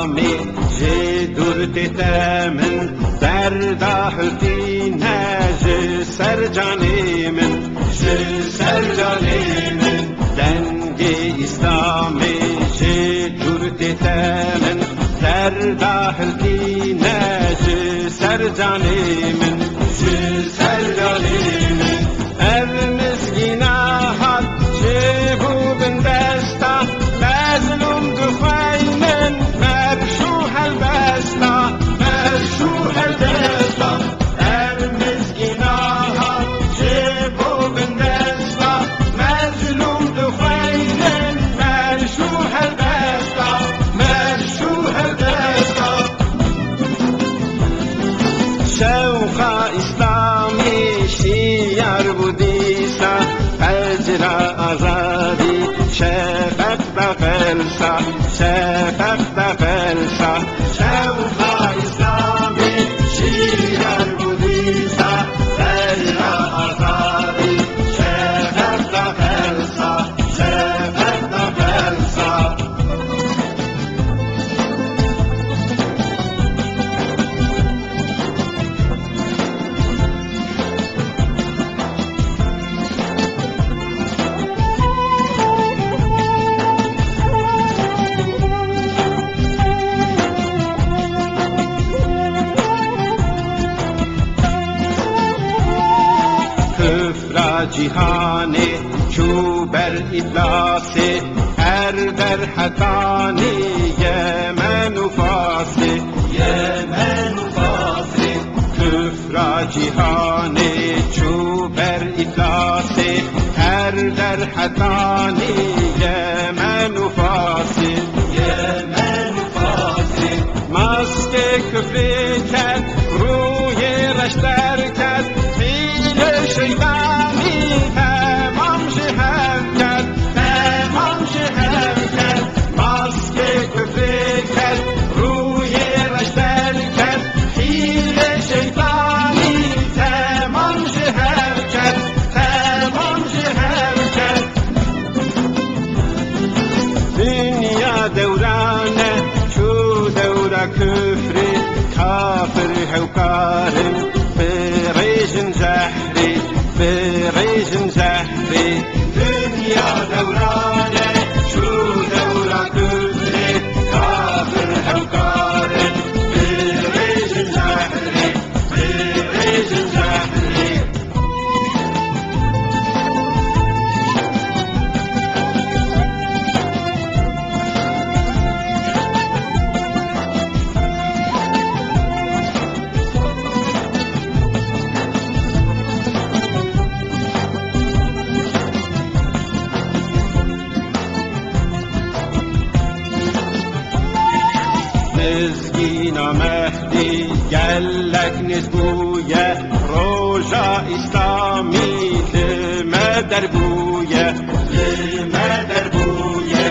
اسلامی جه دور دیده من درده حدینه جه سر جانی من جه سر جانی من دنگ اسلامی جه دور دیده من درده حدینه جه سر جانی من جه سر جانی من ev mizginahat cebu bin desta mazlum dukhaynen mershuh al-besta mershuh al-besta ev mizginahat cebu bin desta mazlum dukhaynen mershuh al-besta mershuh al-besta şevqa islami شیار بودیسا فجر آزادی شفق دفلسا شفق دفلسا شوقا اسلامی شیار بودیسا فجر آزادی شفق دفلسا شفق دفلسا جهانی چو بر افلاسی هر در حتانی یمن و فاسی یمن و فاسی کفر جهانی چو بر افلاسی هر در حتانی یمن و فاسی یمن و فاسی ماسک کفری کرد روی رشتر کرد فیل شیطانی تمام شهر کرد تمام شهر کرد ماسک کفری کرد روی رشتر کرد فیل شیطانی تمام شهر کرد تمام شهر کرد دنیا دورانه چو دوره کفری کافر حوکارم بريج زهري بريج زهري دنيا دورانه شو دورة كفري كافر حوكار بريج زهري بريج زهري نزگینا مهدی گلک نزبویه روژا اسلامی لما دربویه لما دربویه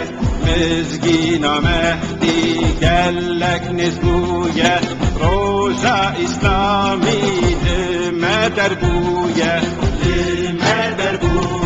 نزگینا مهدی گلک نزبویه روژا اسلامی لما دربویه لما دربویه